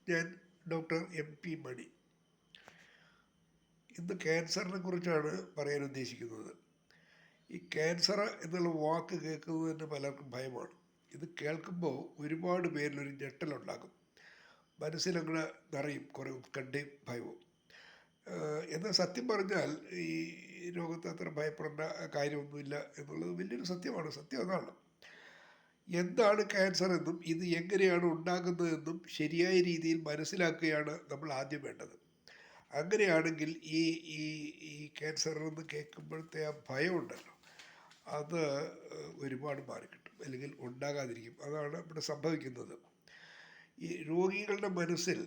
ഞാൻ doctor MP മണി. ഇന്ന് ക്യാൻസറിനെ കുറിച്ചാണ് പറയാൻ ഉദ്ദേശിക്കുന്നത്. ഈ ക്യാൻസർ എന്നുള്ള വാക്ക് കേൾക്കുന്നത് തന്നെ പലർക്കും ഭയമാണ്. ഇത് കേൾക്കുമ്പോൾ ഒരുപാട് പേരിലൊരു ഞെട്ടലുണ്ടാകും. മനസ്സിലങ്ങനെ നിറയും കുറേ ഉത്കണ്ഠയും ഭയവും. എന്നാൽ സത്യം പറഞ്ഞാൽ ഈ രോഗത്തെ അത്ര ഭയപ്പെടേണ്ട കാര്യമൊന്നുമില്ല എന്നുള്ളത് വലിയൊരു സത്യമാണ്. സത്യം അതാണ്. എന്താണ് ക്യാൻസർ എന്നും ഇത് എങ്ങനെയാണ് ഉണ്ടാകുന്നതെന്നും ശരിയായ രീതിയിൽ മനസ്സിലാക്കുകയാണ് നമ്മൾ ആദ്യം വേണ്ടത്. അങ്ങനെയാണെങ്കിൽ ഈ ഈ ഈ ക്യാൻസർ എന്ന് കേൾക്കുമ്പോഴത്തെ ആ ഭയമുണ്ടല്ലോ, അത് ഒരുപാട് മാറിക്കിട്ടും, അല്ലെങ്കിൽ ഉണ്ടാകാതിരിക്കും. അതാണ് ഇവിടെ സംഭവിക്കുന്നത്. ഈ രോഗികളുടെ മനസ്സിൽ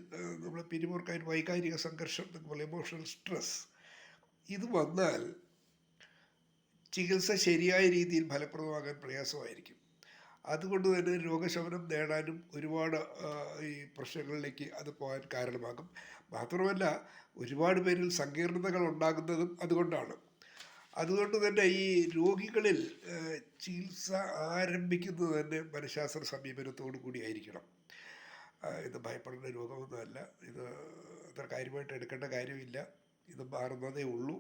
നമ്മൾ പിരിമുറുക്കായിട്ട് വൈകാരിക സംഘർഷം എന്നൊക്കെ ഇമോഷണൽ സ്ട്രെസ് ഇത് വന്നാൽ ചികിത്സ ശരിയായ രീതിയിൽ ഫലപ്രദമാകാൻ പ്രയാസമായിരിക്കും. അതുകൊണ്ട് തന്നെ രോഗശമനം നേടാനും ഒരുപാട് ഈ പ്രശ്നങ്ങളിലേക്ക് അത് പോകാൻ കാരണമാകും. മാത്രമല്ല, ഒരുപാട് പേരിൽ സങ്കീർണതകൾ ഉണ്ടാകുന്നതും അതുകൊണ്ടാണ്. അതുകൊണ്ട് തന്നെ ഈ രോഗികളിൽ ചികിത്സ ആരംഭിക്കുന്നത് തന്നെ മനഃശാസ്ത്ര സമീപനത്തോടു കൂടിയായിരിക്കണം. ഇത് ഭയപ്പെടുന്ന രോഗമൊന്നുമല്ല. ഇത് അത്ര കാര്യമായിട്ട് എടുക്കേണ്ട കാര്യമില്ല. ഇത് മാറുന്നതേ ഉള്ളൂ.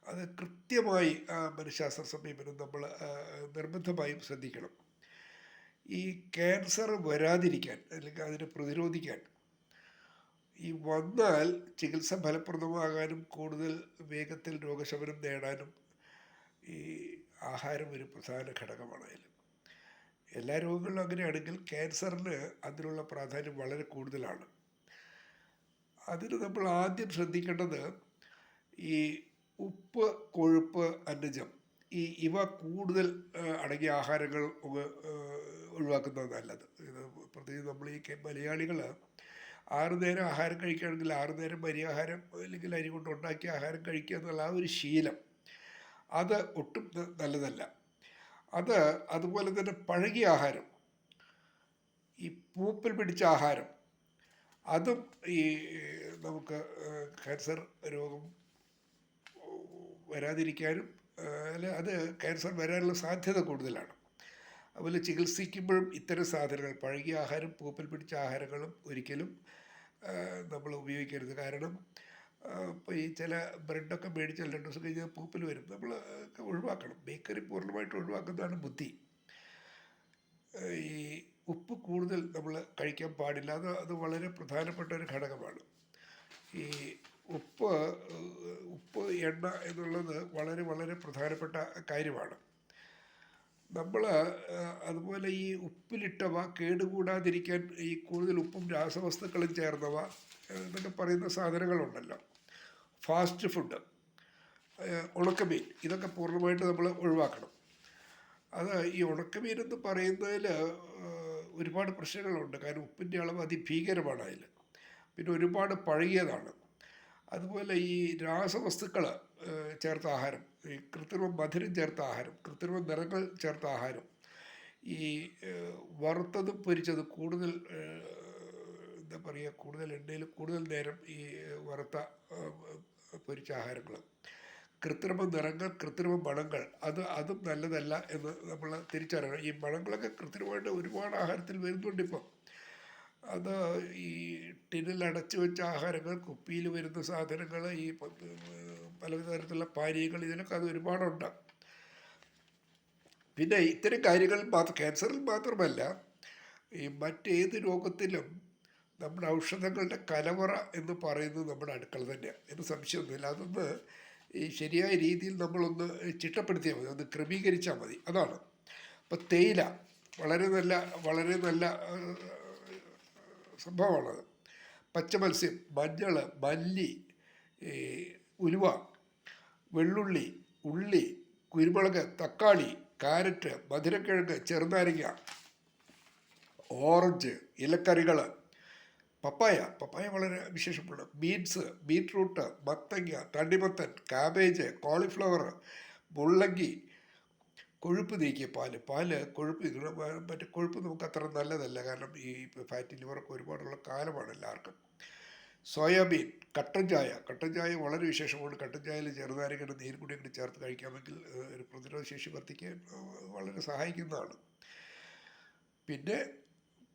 അത് കൃത്യമായി മനഃശാസ്ത്ര സമീപനം നമ്മൾ നിർബന്ധമായും ശ്രദ്ധിക്കണം. ഈ ക്യാൻസർ വരാതിരിക്കാൻ, അല്ലെങ്കിൽ അതിനെ പ്രതിരോധിക്കാൻ, ഈ വന്നാൽ ചികിത്സ ഫലപ്രദമാകാനും കൂടുതൽ വേഗത്തിൽ രോഗശമനം നേടാനും ഈ ആഹാരം ഒരു പ്രധാന ഘടകമാണ്. അതിൽ എല്ലാ രോഗങ്ങളിലും അങ്ങനെയാണെങ്കിൽ ക്യാൻസറിന് അതിനുള്ള പ്രാധാന്യം വളരെ കൂടുതലാണ്. അതിന് നമ്മൾ ആദ്യം ശ്രദ്ധിക്കേണ്ടത് ഈ ഉപ്പ്, കൊഴുപ്പ്, അന്നജം ഇവ കൂടുതൽ അടങ്ങിയ ആഹാരങ്ങൾ ഒഴിവാക്കുന്നത് നല്ലത്. ഇത് പ്രത്യേകിച്ച് നമ്മൾ ഈ മലയാളികൾ 6 നേരം ആഹാരം കഴിക്കുകയാണെങ്കിൽ 6 നേരം അരിയാഹാരം അല്ലെങ്കിൽ അരി കൊണ്ട് ഉണ്ടാക്കിയ ആഹാരം കഴിക്കുക എന്നുള്ള ആ ഒരു ശീലം അത് ഒട്ടും നല്ലതല്ല. അതുപോലെ തന്നെ പഴകിയ ആഹാരം, ഈ പൂപ്പൽ പിടിച്ച ആഹാരം, അതും ഈ നമുക്ക് ക്യാൻസർ രോഗം വരാതിരിക്കാനും അത് ക്യാൻസർ വരാനുള്ള സാധ്യത കൂടുതലാണ്. അതുപോലെ ചികിത്സിക്കുമ്പോഴും ഇത്തരം സാധനങ്ങൾ, പഴകിയ ആഹാരം, പൂപ്പൽ പിടിച്ച ആഹാരങ്ങളും ഒരിക്കലും നമ്മൾ ഉപയോഗിക്കരുത്. കാരണം ഇപ്പോൾ ഈ ചില ബ്രെഡൊക്കെ മേടിച്ചാൽ 2 ദിവസം കഴിഞ്ഞാൽ പൂപ്പൽ വരും. നമ്മൾ ഒഴിവാക്കണം. ബേക്കറി പൂർണ്ണമായിട്ട് ഒഴിവാക്കുന്നതാണ് ബുദ്ധി. ഈ ഉപ്പ് കൂടുതൽ നമ്മൾ കഴിക്കാൻ പാടില്ല. അത് വളരെ പ്രധാനപ്പെട്ട ഒരു ഘടകമാണ്. ഈ ഉപ്പ്, എണ്ണ എന്നുള്ളത് വളരെ വളരെ പ്രധാനപ്പെട്ട കാര്യമാണ്. നമ്മൾ അതുപോലെ ഈ ഉപ്പിലിട്ടവ കേടുകൂടാതിരിക്കാൻ ഈ കൂടുതൽ ഉപ്പും രാസവസ്തുക്കളും ചേർന്നവ എന്നൊക്കെ പറയുന്ന സാധനങ്ങളുണ്ടല്ലോ, ഫാസ്റ്റ് ഫുഡ്, ഉണക്കമീൻ, ഇതൊക്കെ പൂർണ്ണമായിട്ട് നമ്മൾ ഒഴിവാക്കണം. ഈ ഉണക്കമീൻ എന്ന് പറയുന്നതിൽ ഒരുപാട് പ്രശ്നങ്ങളുണ്ട്. കാരണം ഉപ്പിൻ്റെ അളവ് അതിഭീകരമാണ് അതിൽ. പിന്നെ ഒരുപാട് പഴകിയതാണ്. അതുപോലെ ഈ രാസവസ്തുക്കൾ ചേർത്ത ആഹാരം, ഈ കൃത്രിമ മധുരം ചേർത്ത ആഹാരം, കൃത്രിമ നിറങ്ങൾ ചേർത്ത ആഹാരം, ഈ വറുത്തതും പൊരിച്ചതും കൂടുതൽ എന്താ പറയുക, കൂടുതൽ എണ്ണയിൽ കൂടുതൽ നേരം ഈ വറുത്ത പൊരിച്ച ആഹാരങ്ങൾ, കൃത്രിമ നിറങ്ങൾ, കൃത്രിമ മണങ്ങൾ, അതും നല്ലതല്ല എന്ന് നമ്മൾ തിരിച്ചറിയണം. ഈ മണങ്ങളൊക്കെ കൃത്രിമമായിട്ട് ഒരുപാട് ആഹാരത്തിൽ വരുന്നുണ്ട് ഇപ്പം. അത് ഈ ടിന്നിൽ അടച്ചു വെച്ച ആഹാരങ്ങൾ, കുപ്പിയിൽ വരുന്ന സാധനങ്ങൾ, ഈ പലതരത്തിലുള്ള പാനീയങ്ങൾ, ഇതിനൊക്കെ അത് ഒരുപാടുണ്ട്. പിന്നെ ഇത്തരം കാര്യങ്ങൾ ക്യാൻസറിൽ മാത്രമല്ല, ഈ മറ്റേത് രോഗത്തിലും നമ്മുടെ ഔഷധങ്ങളുടെ കലവറ എന്ന് പറയുന്നത് നമ്മുടെ അടുക്കള തന്നെയാണ്, എന്ന് സംശയമൊന്നുമില്ല. അതൊന്ന് ഈ ശരിയായ രീതിയിൽ നമ്മളൊന്ന് ചിട്ടപ്പെടുത്തിയാൽ മതി, ഒന്ന് ക്രമീകരിച്ചാൽ മതി. അതാണ്. അപ്പോൾ തേയില വളരെ നല്ല സംഭവമാണത്. പച്ചമത്സ്യം, മഞ്ഞൾ, മല്ലി, ഉലുവ, വെള്ളുള്ളി, ഉള്ളി, കുരുമുളക്, തക്കാളി, കാരറ്റ്, മധുരക്കിഴങ്ങ്, ചെറുനാരങ്ങ, ഓറഞ്ച്, ഇലക്കറികൾ, പപ്പായ വളരെ വിശേഷപ്പെട്ട, ബീൻസ്, ബീറ്റ്റൂട്ട്, മത്തങ്ങ, തണ്ണിമത്തൻ, കാബേജ്, കോളിഫ്ലവർ, മുള്ളങ്കി, കൊഴുപ്പ് നീക്കിയ പാല് കൊഴുപ്പ്, മറ്റേ കൊഴുപ്പ് നമുക്ക് അത്ര നല്ലതല്ല. കാരണം ഈ ഫാറ്റി ലിവറൊക്കെ ഒരുപാടുള്ള കാലമാണ് എല്ലാവർക്കും. സോയാബീൻ, കട്ടൻ ചായ വളരെ വിശേഷമാണ്. കട്ടൻ ചായയിൽ ചെറുനാരങ്ങയുടെ നീര് കൂടി അങ്ങോട്ട് ചേർത്ത് കഴിക്കാമെങ്കിൽ ഒരു പ്രതിരോധ ശേഷി വർദ്ധിക്കാൻ വളരെ സഹായിക്കുന്നതാണ്. പിന്നെ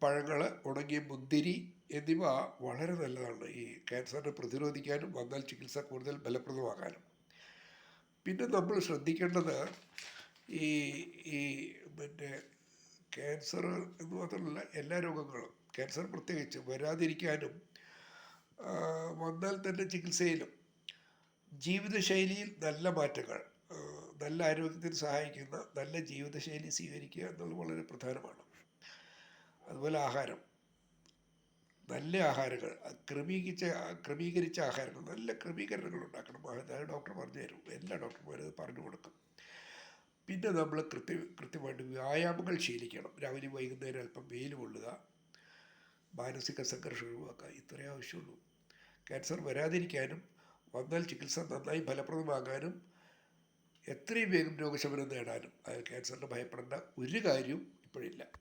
പഴങ്ങൾ, ഉണങ്ങിയ മുന്തിരി എന്നിവ വളരെ നല്ലതാണ് ഈ ക്യാൻസറിനെ പ്രതിരോധിക്കാനും വന്നാൽ ചികിത്സ കൂടുതൽ ഫലപ്രദമാകാനും. പിന്നെ നമ്മൾ ശ്രദ്ധിക്കേണ്ടത് ഈ ഈ മറ്റേ ക്യാൻസർ എന്ന് മാത്രമല്ല എല്ലാ രോഗങ്ങളും, ക്യാൻസർ പ്രത്യേകിച്ച് വരാതിരിക്കാനും വന്നാൽ തന്നെ ചികിത്സയിലും ജീവിതശൈലിയിൽ നല്ല മാറ്റങ്ങൾ, നല്ല ആരോഗ്യത്തിന് സഹായിക്കുന്ന നല്ല ജീവിതശൈലി സ്വീകരിക്കുക എന്നുള്ളത് വളരെ പ്രധാനമാണ്. അതുപോലെ ആഹാരം, നല്ല ആഹാരങ്ങൾ, ക്രമീകരിച്ച ആഹാരങ്ങൾ, നല്ല ക്രമീകരണങ്ങൾ ഉണ്ടാക്കണം. അത് ഡോക്ടർ പറഞ്ഞു തരും, എല്ലാ ഡോക്ടർമാരും അത് പറഞ്ഞു കൊടുക്കും. പിന്നെ നമ്മൾ കൃത്യമായിട്ട് വ്യായാമങ്ങൾ ശീലിക്കണം. രാവിലെ വൈകുന്നേരം അല്പം വെയിൽ കൊള്ളുക, മാനസിക സംഘർഷം ഒഴിവാക്കുക, ഇത്രയേ ആവശ്യമുള്ളൂ. ക്യാൻസർ വരാതിരിക്കാനും വന്നാൽ ചികിത്സ നന്നായി ഫലപ്രദമാകാനും എത്രയും വേഗം രോഗശമനം നേടാനും ക്യാൻസറിന് ഭയപ്പെടേണ്ട ഒരു കാര്യവും ഇപ്പോഴില്ല.